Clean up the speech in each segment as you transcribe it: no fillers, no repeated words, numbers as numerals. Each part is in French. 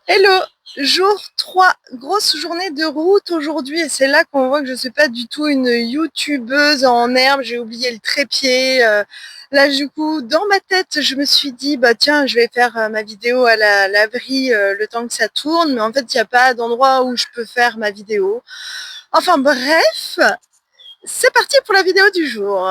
Hello, jour 3, grosse journée de route aujourd'hui et c'est là qu'on voit que je ne suis pas du tout une youtubeuse en herbe, j'ai oublié le trépied. Là du coup, dans ma tête, je me suis dit, bah tiens, je vais faire ma vidéo à la laverie le temps que ça tourne, mais en fait, il n'y a pas d'endroit où je peux faire ma vidéo. Enfin bref, c'est parti pour la vidéo du jour.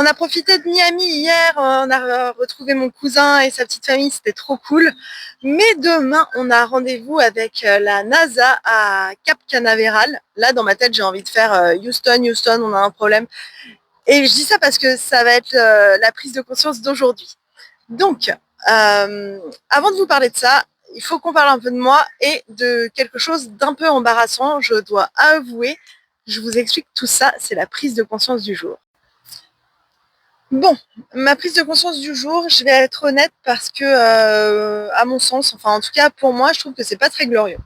On a profité de Miami hier, on a retrouvé mon cousin et sa petite famille, c'était trop cool. Mais demain, on a rendez-vous avec la NASA à Cap Canaveral. Là, dans ma tête, j'ai envie de faire Houston, Houston, on a un problème. Et je dis ça parce que ça va être la prise de conscience d'aujourd'hui. Donc, avant de vous parler de ça, il faut qu'on parle un peu de moi et de quelque chose d'un peu embarrassant, je dois avouer. Je vous explique tout ça, c'est la prise de conscience du jour. Bon, ma prise de conscience du jour, je vais être honnête parce que, à mon sens, enfin en tout cas pour moi, je trouve que c'est pas très glorieux.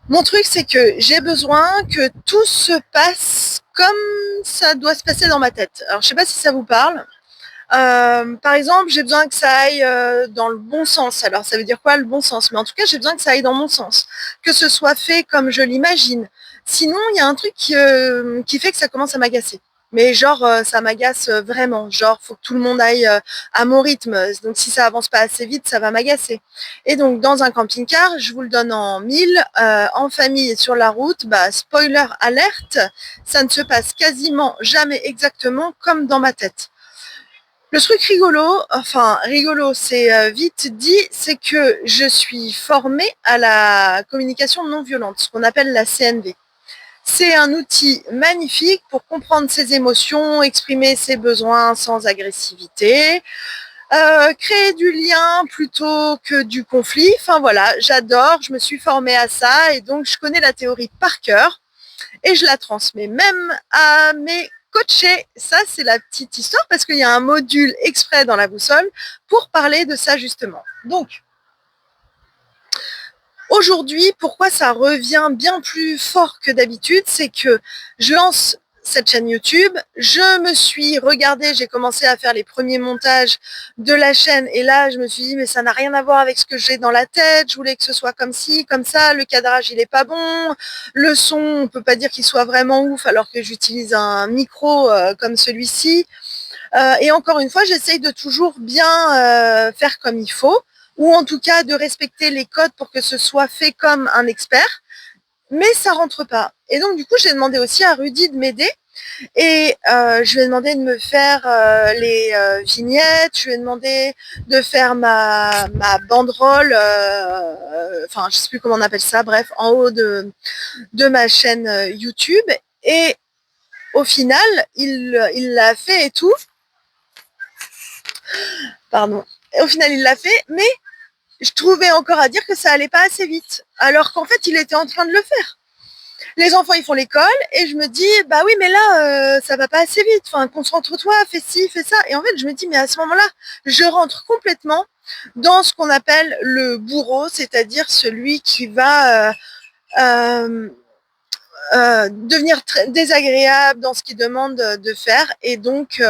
Mon truc, c'est que j'ai besoin que tout se passe comme ça doit se passer dans ma tête. Alors je sais pas si ça vous parle. Par exemple, j'ai besoin que ça aille dans le bon sens. Alors ça veut dire quoi le bon sens? Mais en tout cas, j'ai besoin que ça aille dans mon sens, que ce soit fait comme je l'imagine. Sinon, il y a un truc qui fait que ça commence à m'agacer. Mais genre, ça m'agace vraiment. Genre, faut que tout le monde aille à mon rythme. Donc, si ça avance pas assez vite, ça va m'agacer. Et donc, dans un camping-car, je vous le donne en mille, en famille et sur la route, bah, spoiler alerte, ça ne se passe quasiment jamais exactement comme dans ma tête. Le truc rigolo, enfin rigolo, c'est vite dit, c'est que je suis formée à la communication non violente, ce qu'on appelle la CNV. C'est un outil magnifique pour comprendre ses émotions, exprimer ses besoins sans agressivité, créer du lien plutôt que du conflit. Enfin voilà, j'adore, je me suis formée à ça et donc je connais la théorie par cœur et je la transmets même à mes coachés. Ça, c'est la petite histoire parce qu'il y a un module exprès dans la boussole pour parler de ça justement. Donc, aujourd'hui, pourquoi ça revient bien plus fort que d'habitude, c'est que je lance cette chaîne YouTube, je me suis regardée, j'ai commencé à faire les premiers montages de la chaîne et là je me suis dit mais ça n'a rien à voir avec ce que j'ai dans la tête, je voulais que ce soit comme ci, comme ça, le cadrage il est pas bon, le son on peut pas dire qu'il soit vraiment ouf alors que j'utilise un micro comme celui-ci. Et encore une fois, j'essaye de toujours bien faire comme il faut, ou en tout cas de respecter les codes pour que ce soit fait comme un expert, mais ça rentre pas. Et donc du coup, j'ai demandé aussi à Rudy de m'aider, et je lui ai demandé de me faire les vignettes, je lui ai demandé de faire ma banderole, enfin je sais plus comment on appelle ça, bref, en haut de ma chaîne YouTube. Et au final, il l'a fait et tout. Pardon. Et au final, il l'a fait, mais je trouvais encore à dire que ça allait pas assez vite. Alors qu'en fait, il était en train de le faire. Les enfants, ils font l'école et je me dis, bah oui, mais là, ça va pas assez vite. Enfin, concentre-toi, fais ci, fais ça. Et en fait, je me dis, mais à ce moment-là, je rentre complètement dans ce qu'on appelle le bourreau, c'est-à-dire celui qui va euh, devenir très désagréable dans ce qu'il demande de faire. Et donc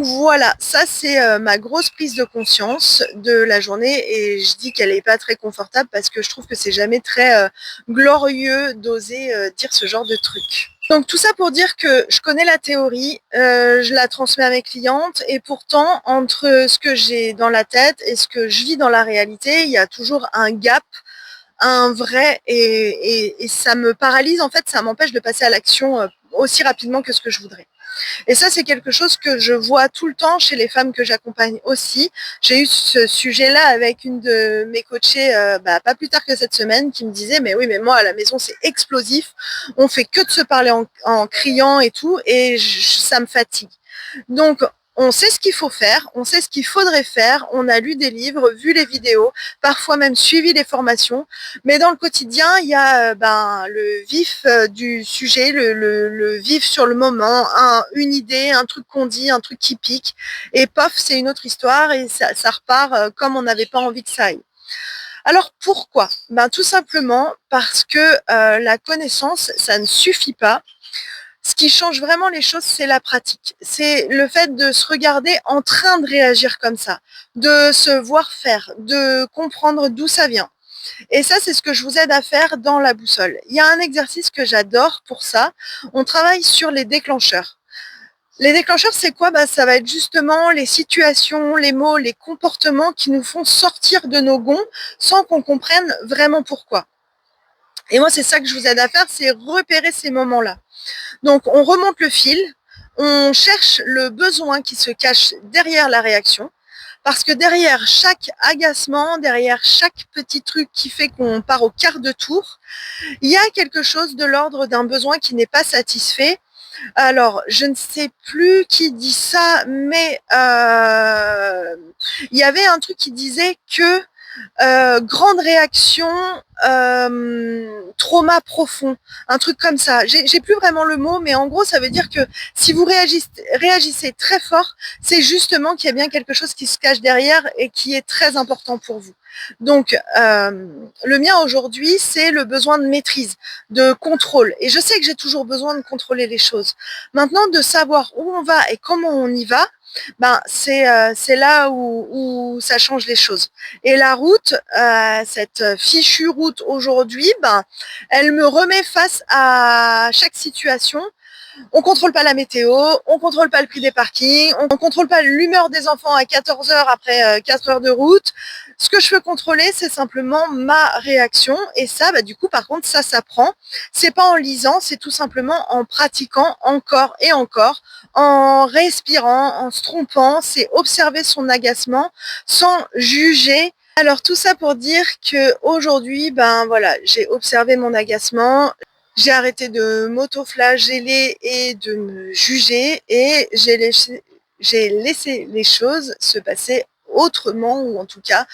voilà, ça c'est ma grosse prise de conscience de la journée et je dis qu'elle n'est pas très confortable parce que je trouve que c'est jamais très glorieux d'oser dire ce genre de truc. Donc tout ça pour dire que je connais la théorie, je la transmets à mes clientes et pourtant entre ce que j'ai dans la tête et ce que je vis dans la réalité, il y a toujours un gap, un vrai et ça me paralyse en fait, ça m'empêche de passer à l'action aussi rapidement que ce que je voudrais. Et ça, c'est quelque chose que je vois tout le temps chez les femmes que j'accompagne aussi. J'ai eu ce sujet-là avec une de mes coachées, pas plus tard que cette semaine, qui me disait, mais oui, mais moi, à la maison, c'est explosif. On fait que de se parler en criant et tout, et ça me fatigue. Donc, on sait ce qu'il faut faire, on sait ce qu'il faudrait faire, on a lu des livres, vu les vidéos, parfois même suivi les formations, mais dans le quotidien, il y a le vif du sujet, le vif sur le moment, une idée, un truc qu'on dit, un truc qui pique, et pof, c'est une autre histoire et ça repart comme on n'avait pas envie que ça aille. Alors pourquoi? Tout simplement parce que la connaissance, ça ne suffit pas. Ce qui change vraiment les choses, c'est la pratique. C'est le fait de se regarder en train de réagir comme ça, de se voir faire, de comprendre d'où ça vient. Et ça, c'est ce que je vous aide à faire dans la boussole. Il y a un exercice que j'adore pour ça. On travaille sur les déclencheurs. Les déclencheurs, c'est quoi? Ça va être justement les situations, les mots, les comportements qui nous font sortir de nos gonds sans qu'on comprenne vraiment pourquoi. Et moi, c'est ça que je vous aide à faire, c'est repérer ces moments-là. Donc, on remonte le fil, on cherche le besoin qui se cache derrière la réaction, parce que derrière chaque agacement, derrière chaque petit truc qui fait qu'on part au quart de tour, il y a quelque chose de l'ordre d'un besoin qui n'est pas satisfait. Alors, je ne sais plus qui dit ça, mais il y avait un truc qui disait que grande réaction, trauma profond, un truc comme ça. J'ai plus vraiment le mot, mais en gros, ça veut dire que si vous réagissez très fort, c'est justement qu'il y a bien quelque chose qui se cache derrière et qui est très important pour vous. Donc, le mien aujourd'hui, c'est le besoin de maîtrise, de contrôle. Et je sais que j'ai toujours besoin de contrôler les choses. Maintenant, de savoir où on va et comment on y va, c'est là où ça change les choses. Et la route, cette fichue route aujourd'hui, elle me remet face à chaque situation. On contrôle pas la météo, on contrôle pas le prix des parkings, on contrôle pas l'humeur des enfants à 14 heures après 4 heures de route. Ce que je peux contrôler, c'est simplement ma réaction. Et ça, du coup, par contre, ça s'apprend. C'est pas en lisant, c'est tout simplement en pratiquant encore et encore, en respirant, en se trompant. C'est observer son agacement sans juger. Alors tout ça pour dire que aujourd'hui, voilà, j'ai observé mon agacement. J'ai arrêté de m'auto-flageller et de me juger et j'ai laissé les choses se passer autrement, ou en tout cas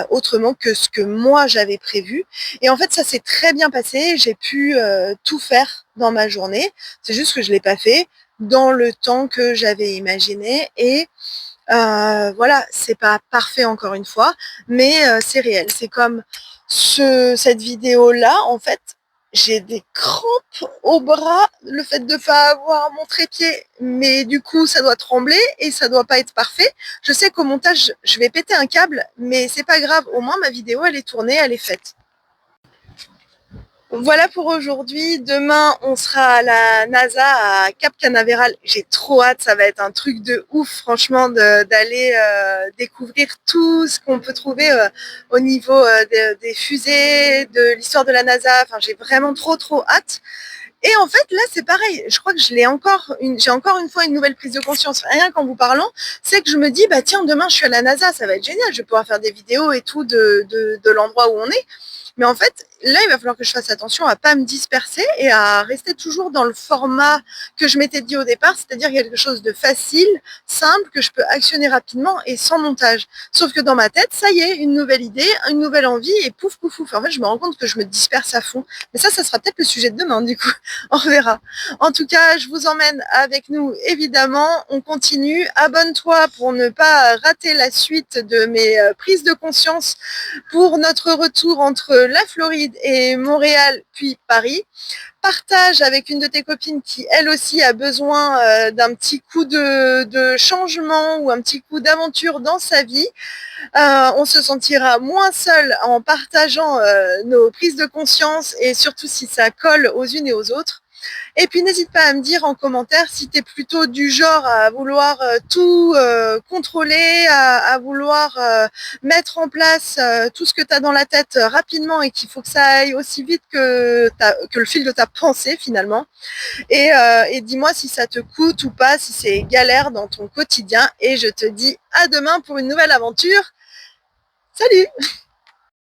autrement que ce que moi j'avais prévu. Et en fait, ça s'est très bien passé. J'ai pu tout faire dans ma journée. C'est juste que je l'ai pas fait dans le temps que j'avais imaginé. Et voilà, c'est pas parfait encore une fois, mais c'est réel. C'est comme cette vidéo-là, en fait, j'ai des crampes au bras, le fait de ne pas avoir mon trépied, mais du coup, ça doit trembler et ça doit pas être parfait. Je sais qu'au montage, je vais péter un câble, mais c'est pas grave. Au moins, ma vidéo, elle est tournée, elle est faite. Voilà pour aujourd'hui. Demain, on sera à la NASA à Cap Canaveral. J'ai trop hâte, ça va être un truc de ouf, franchement, d'aller découvrir tout ce qu'on peut trouver au niveau des fusées, de l'histoire de la NASA. Enfin, j'ai vraiment trop hâte. Et en fait, là, c'est pareil. Je crois que j'ai encore une fois une nouvelle prise de conscience. Rien qu'en vous parlant, c'est que je me dis, tiens, demain, je suis à la NASA, ça va être génial. Je vais pouvoir faire des vidéos et tout de l'endroit où on est. Mais en fait, là, il va falloir que je fasse attention à pas me disperser et à rester toujours dans le format que je m'étais dit au départ, c'est-à-dire quelque chose de facile, simple, que je peux actionner rapidement et sans montage. Sauf que dans ma tête, ça y est, une nouvelle idée, une nouvelle envie et pouf. En fait, je me rends compte que je me disperse à fond. Mais ça sera peut-être le sujet de demain, du coup. On verra. En tout cas, je vous emmène avec nous, évidemment. On continue. Abonne-toi pour ne pas rater la suite de mes prises de conscience pour notre retour entre la Floride et Montréal, puis Paris. Partage avec une de tes copines qui, elle aussi, a besoin d'un petit coup de changement ou un petit coup d'aventure dans sa vie. On se sentira moins seul en partageant nos prises de conscience et surtout si ça colle aux unes et aux autres. Et puis n'hésite pas à me dire en commentaire si tu es plutôt du genre à vouloir tout contrôler, à vouloir mettre en place tout ce que tu as dans la tête rapidement et qu'il faut que ça aille aussi vite que le fil de ta pensée finalement. Et dis-moi si ça te coûte ou pas, si c'est galère dans ton quotidien. Et je te dis à demain pour une nouvelle aventure. Salut!